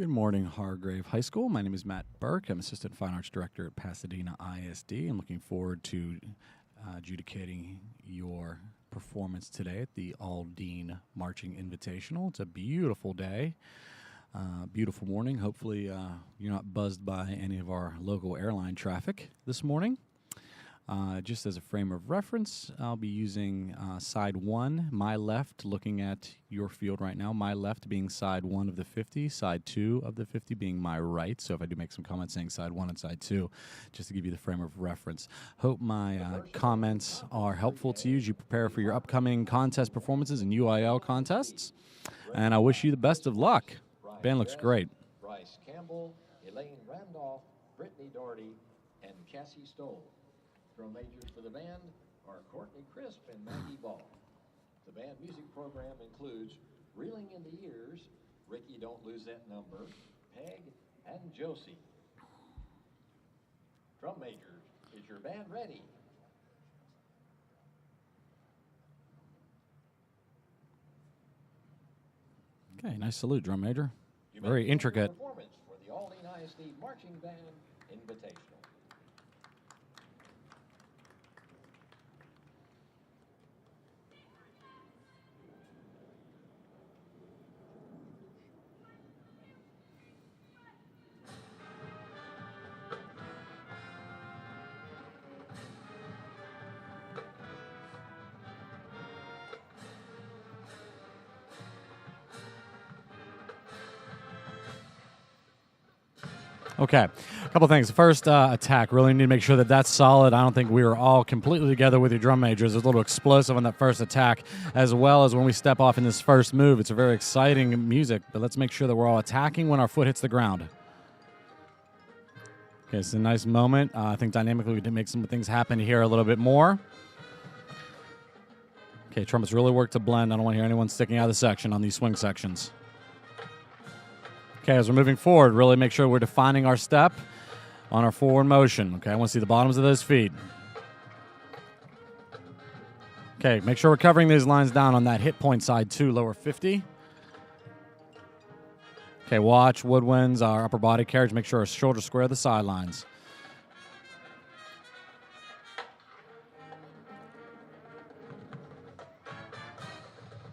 Good morning, Hargrave High School. My name is Matt Burke. I'm Assistant Fine Arts Director at Pasadena ISD. I'm looking forward to adjudicating your performance today at the All-Dean Marching Invitational. It's a beautiful day, beautiful morning. Hopefully you're not buzzed by any of our local airline traffic this morning. Just as a frame of reference, I'll be using side 1, my left, looking at your field right now. My left being side 1 of the 50, side 2 of the 50 being my right. So if I do make some comments saying side 1 and side 2, just to give you the frame of reference. Hope my comments are helpful to you as you prepare for your upcoming contest performances and UIL contests. And I wish you the best of luck. Band looks great. Bryce Campbell, Elaine Randolph, Brittany Doherty, and Cassie Stoll. Drum majors for the band are Courtney Crisp and Maggie Ball. The band music program includes Reelin In The Years, Rikki, Don't Lose That Number, Peg, and Josie. Drum majors, is your band ready? Okay, nice salute, drum major. Very intricate. Performance for the All-Dean ISD Marching Band Invitational. Okay, a couple things. First, attack. Really need to make sure that that's solid. I don't think we were all completely together with your drum majors. It's a little explosive on that first attack, as well as when we step off in this first move. It's a very exciting music, but let's make sure that we're all attacking when our foot hits the ground. Okay, it's a nice moment. I think dynamically we did make some things happen here a little bit more. Okay, trumpets really work to blend. I don't want to hear anyone sticking out of the section on these swing sections. Okay, as we're moving forward, really make sure we're defining our step on our forward motion. Okay, I want to see the bottoms of those feet. Okay, make sure we're covering these lines down on that hit point side 2, lower 50. Okay, watch woodwinds, our upper body carriage. Make sure our shoulders square the sidelines.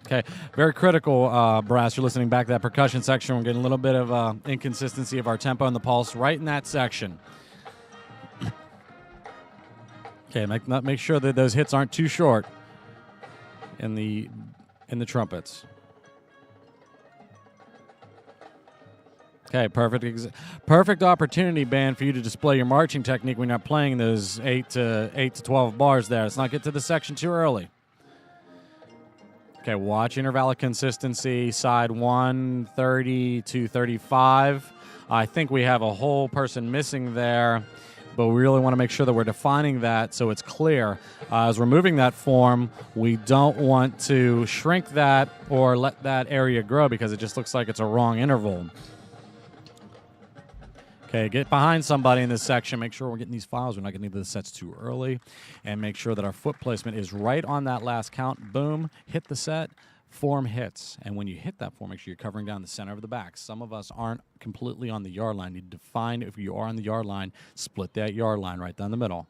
Okay, very critical, brass. You're listening back to that percussion section. We're getting a little bit of inconsistency of our tempo and the pulse right in that section. Okay, make sure that those hits aren't too short in the trumpets. Okay, perfect opportunity, band, for you to display your marching technique when you're not playing those 8 to 12 bars there. Let's not get to the section too early. Okay, watch interval of consistency, side 1, 30 to 35. I think we have a whole person missing there, but we really want to make sure that we're defining that so it's clear. As we're moving that form, we don't want to shrink that or let that area grow because it just looks like it's a wrong interval. Okay, get behind somebody in this section. Make sure we're getting these files. We're not getting into the sets too early. And make sure that our foot placement is right on that last count. Boom, hit the set, form hits. And when you hit that form, make sure you're covering down the center of the back. Some of us aren't completely on the yard line. You need to define if you are on the yard line, split that yard line right down the middle.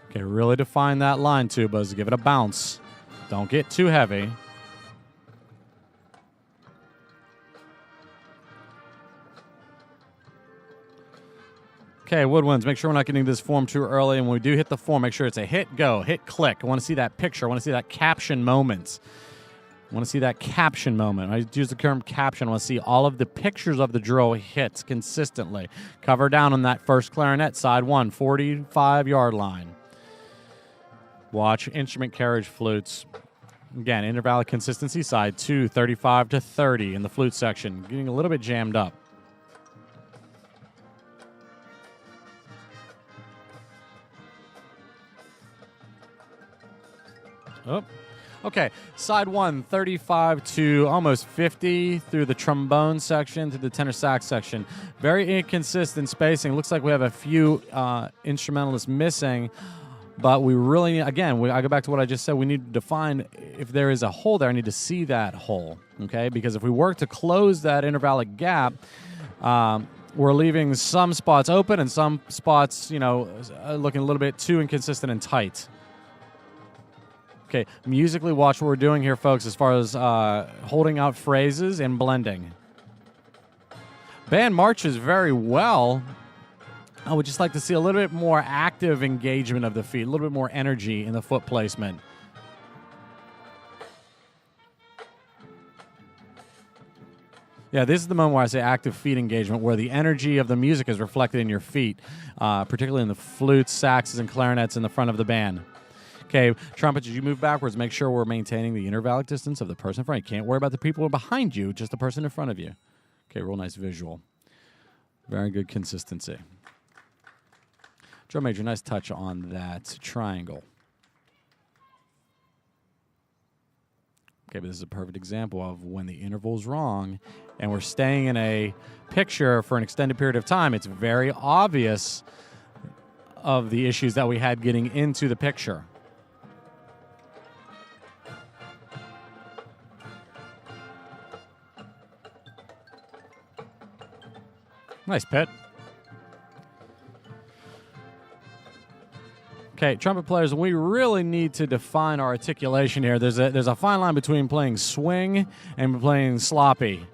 Okay, really define that line too, Buzz. Give it a bounce. Don't get too heavy. Okay, woodwinds, make sure we're not getting this form too early. And when we do hit the form, make sure it's a hit, go, hit, click. I want to see that picture. I want to see that caption moment. I want to see that caption moment. I use the term caption. I want to see all of the pictures of the drill hits consistently. Cover down on that first clarinet, side 1, 45-yard line. Watch instrument carriage flutes. Again, interval of consistency, side 2, 35 to 30 in the flute section. Getting a little bit jammed up. Oh, okay. Side 1, 35 to almost 50 through the trombone section to the tenor sax section. Very inconsistent spacing. Looks like we have a few instrumentalists missing But we really, again, I go back to what I just said. We need to define if there is a hole there. I need to see that hole, okay? Because if we work to close that intervallic gap, we're leaving some spots open and some spots, looking a little bit too inconsistent and tight. Okay, musically, watch what we're doing here, folks, as far as holding out phrases and blending. Band marches very well. I would just like to see a little bit more active engagement of the feet, a little bit more energy in the foot placement. Yeah, this is the moment where I say active feet engagement, where the energy of the music is reflected in your feet, particularly in the flutes, saxes, and clarinets in the front of the band. Okay, trumpets, as you move backwards, make sure we're maintaining the intervallic distance of the person in front. You can't worry about the people behind you, just the person in front of you. Okay, real nice visual. Very good consistency. Drum major, nice touch on that triangle. Okay, but this is a perfect example of when the interval's wrong and we're staying in a picture for an extended period of time. It's very obvious of the issues that we had getting into the picture. Nice pit. Okay, trumpet players, we really need to define our articulation here. There's a fine line between playing swing and playing sloppy.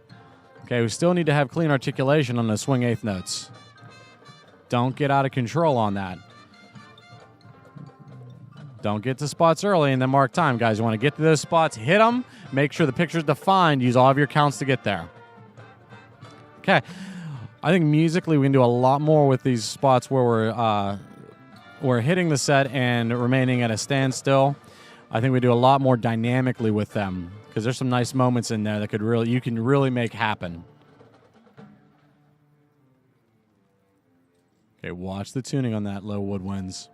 Okay, we still need to have clean articulation on the swing eighth notes. Don't get out of control on that. Don't get to spots early and then mark time, guys. You want to get to those spots, hit them, make sure the picture's defined, use all of your counts to get there. Okay, I think musically we can do a lot more with these spots where we're hitting the set and remaining at a standstill. I think we do a lot more dynamically with them because there's some nice moments in there that you can really make happen. Okay, watch the tuning on that low woodwinds.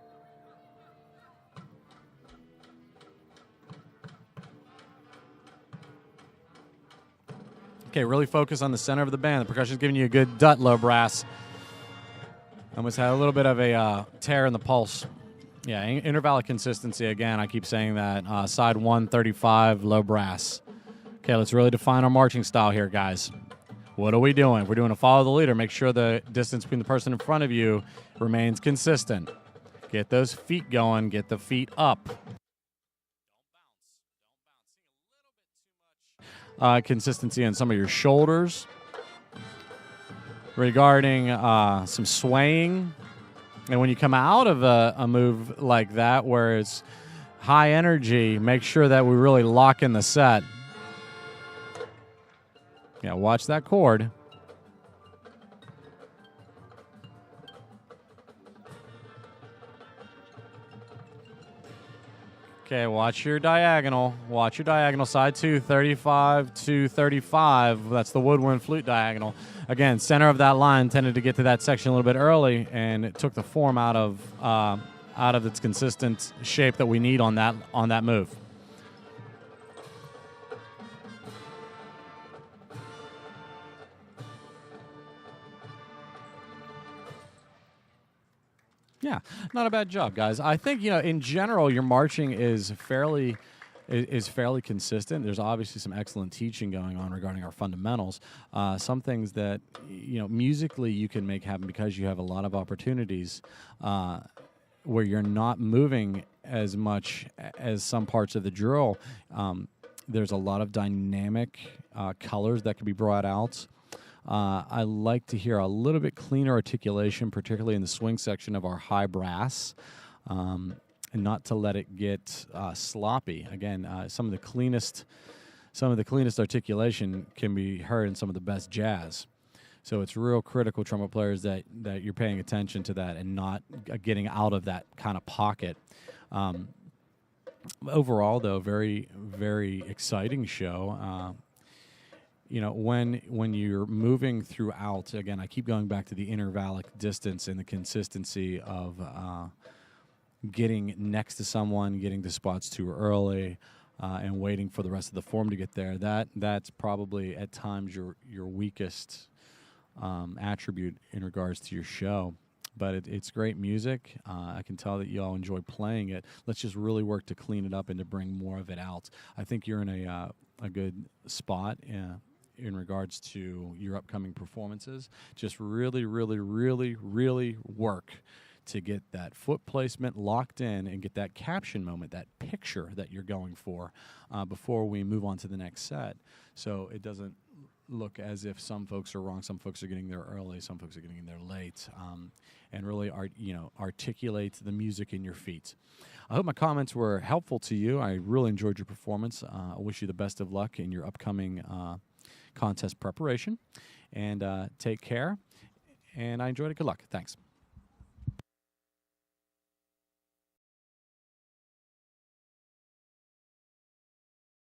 Okay, really focus on the center of the band. The percussion's giving you a good dut, low brass. Almost had a little bit of a tear in the pulse. Yeah, intervallic consistency, again, I keep saying that. Side 135, low brass. Okay, let's really define our marching style here, guys. What are we doing? We're doing a follow the leader. Make sure the distance between the person in front of you remains consistent. Get those feet going. Get the feet up. Consistency on some of your shoulders. Regarding some swaying, and when you come out of a move like that where it's high energy, make sure that we really lock in the set. Yeah, watch that chord. Okay, watch your diagonal. Watch your diagonal. Side 2, 35 to 35. That's the woodwind flute diagonal. Again, center of that line tended to get to that section a little bit early, and it took the form out of its consistent shape that we need on that move. Yeah, not a bad job, guys. I think, in general, your marching is fairly consistent. There's obviously some excellent teaching going on regarding our fundamentals. Some things that, musically you can make happen because you have a lot of opportunities where you're not moving as much as some parts of the drill. There's a lot of dynamic colors that can be brought out. I like to hear a little bit cleaner articulation, particularly in the swing section of our high brass, and not to let it get sloppy. Again, some of the cleanest articulation can be heard in some of the best jazz. So it's real critical, trumpet players, that you're paying attention to that and not getting out of that kind of pocket. Overall, though, very, very exciting show. When you're moving throughout, again, I keep going back to the intervallic distance and the consistency of getting next to someone, getting to spots too early, and waiting for the rest of the form to get there. That's probably at times your weakest attribute in regards to your show. but it's great music. I can tell that you all enjoy playing it. Let's just really work to clean it up and to bring more of it out. I think you're in a good spot in regards to your upcoming performances. Just really, really, really, really work to get that foot placement locked in and get that caption moment, that picture that you're going for before we move on to the next set. So it doesn't look as if some folks are wrong, some folks are getting there early, some folks are getting there late, and really articulate the music in your feet. I hope my comments were helpful to you. I really enjoyed your performance. I wish you the best of luck in your upcoming contest preparation, and take care. And I enjoyed it. Good luck. Thanks.